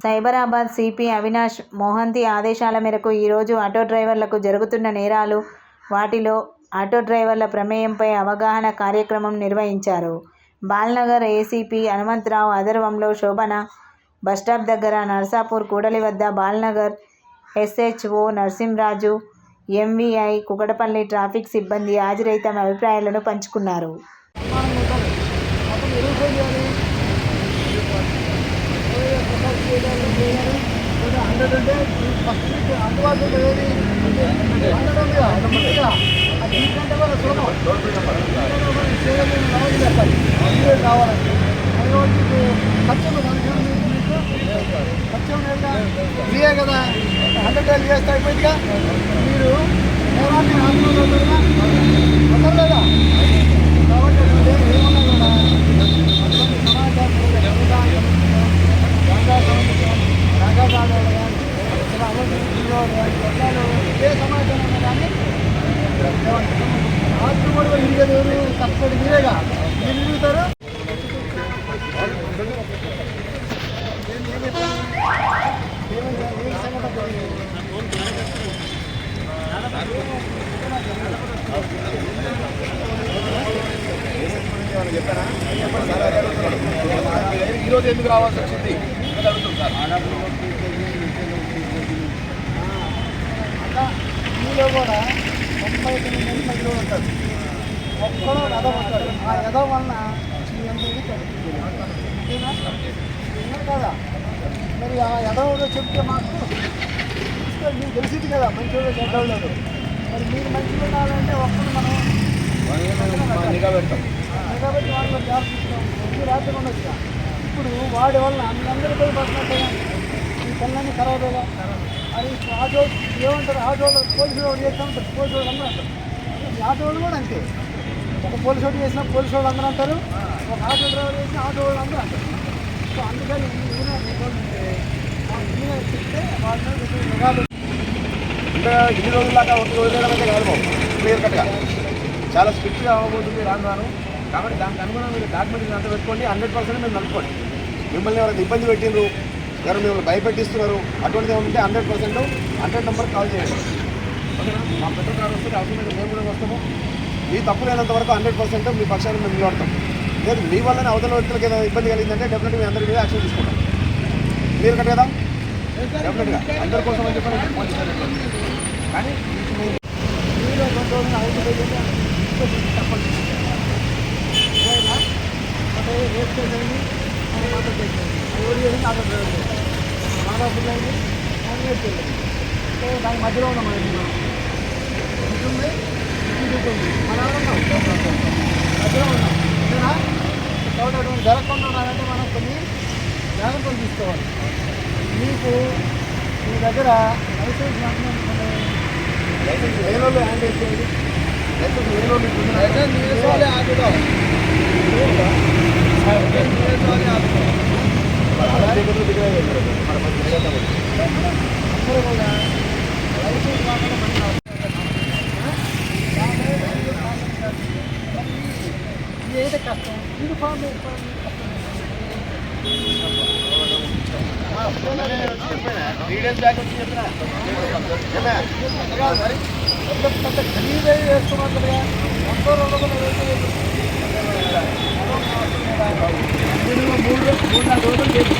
Cyberabad CP Avinash Mohanty ఆదేశాల మేరకు ఈరోజు ఆటో డ్రైవర్లకు జరుగుతున్న నేరాలు, వాటిలో ఆటో డ్రైవర్ల ప్రమేయంపై అవగాహన కార్యక్రమం నిర్వహించారు. బాల్నగర్ ఏసీపీ హనుమంతరావు ఆధ్వర్యంలో శోభన బస్టాప్ దగ్గర, నర్సాపూర్ కూడలి వద్ద Balanagar SHO Narsimraju, MVI Kukatpally traffic సిబ్బంది హాజరై తమ అభిప్రాయాలను పంచుకున్నారు. ఫ్రీయే కదా, 100 డేలు చేస్తే అయిపోయిందిగా. మీరు నేరాన్ని వదలలేదా? కాబట్టి ఏమన్నా కూడా ఏ సమాచారం కానీ రాత్రి కూడా తిరిగేది ఎవరు? కష్టపడి మీరేగా, మీరు తిరుగుతారు. ఈరోజు ఎందుకు రావాల్సి వచ్చింది అట్లా మీలో కూడా 99 మంది ఉంటారు. ఒక్కడో యదవ ఉంటాడు. ఆ యదవ వలన మీ అందరికీ తగ్గుతుంది కదా. మరి ఆ యదవలో చెప్తే మాకు మీకు తెలిసింది కదా, మంచివాళ్ళు చెడ్డవాళ్ళు. మరి మీరు మంచిగా ఉండాలంటే ఒక్కడు మనం నిఘా పెట్టి వాళ్ళు జాగ్రత్త రాత్రి ఉండొచ్చు. ఇప్పుడు వాడి వల్ల అందరూ పోయి పడుతున్నట్టే ఈ పనులన్నీ ఖరాబేగా. అది ఆటో ఏమంటారు, ఆటోలో పోలీసు వాడు చేస్తూ ఉంటారు, పోలీసు వాళ్ళు అందరూ అంటారు. ఈ ఆటో వాళ్ళు కూడా అంతే, ఒక పోలీసు వాడు చేసినా పోలీసు వాళ్ళు అందరూ అంటారు, ఒక ఆటో డ్రైవర్ చేసినా ఆటో వాళ్ళు అందరూ అంటారు. సో అందుకని చెప్తే వాళ్ళు నిఘాలు ఇంకా ఇన్ని రోజుల్లాగా వదిలేయడం అయితే కాదు, క్లియర్ కట్గా చాలా స్ట్రిక్ట్గా అవ్వబోతుంది రాను. కాబట్టి దానికి అనుగుణంగా మీరు డాక్యుమెంట్స్ అంతా పెట్టుకోండి. 100% మీరు నడుపుకోండి. మిమ్మల్ని ఎవరైనా ఇబ్బంది పెట్టిండ్రు, ఎవరు మిమ్మల్ని భయపెట్టిస్తున్నారు, అటువంటిది ఏమంటే 100% 100 నెంబర్ కాల్ చేయండి. ఓకేనా? మా పెట్రోల్ కార్ వస్తే అవసరమైతే మేము కూడా వస్తాము. మీ తప్పు లేనంత వరకు 100% మీ పక్షాన్ని మేము నిలబడతాం. లేదు మీ వల్లనే అవతల వ్యక్తులకు ఏదైనా ఇబ్బంది కలిగిందంటే డెఫినెట్గా మీ అందరి మీద యాక్షన్ తీసుకుంటాం. క్లియర్ కట్ కదా? డెఫినెట్గా అందరి కోసం అని చెప్పి కానీ మీరు 2 రోజులు తప్పండి. అంటే రేపు చేసేది మాతో చేసేది ఎవరు చేసింది ఆటో డ్రైవర్ చేయాలి, మాదాపుర్ అయింది రేపు చేయాలి. అంటే దాని మధ్యలో ఉన్నాం ఉంటుంది మనం ఉన్నాం మధ్యలో ఉన్నాం. ఓకేనా? కాబట్టి జరగకుండా ఉన్నారంటే మనం కొన్ని జాగ్రత్తలు తీసుకోవాలి. మీకు మీ దగ్గర లైసెన్స్ లైసెన్స్ లేని వాళ్ళు హ్యాండ్ వేసేది, లైసెన్స్ లేని వాళ్ళు ఏదైతే కష్టం యూనిఫామ్ 3 days బ్యాక్ వచ్చి చెప్పిన పెద్ద ఖరీదై వేసుకున్నట్లుగా 3-4 రోజులు చేసి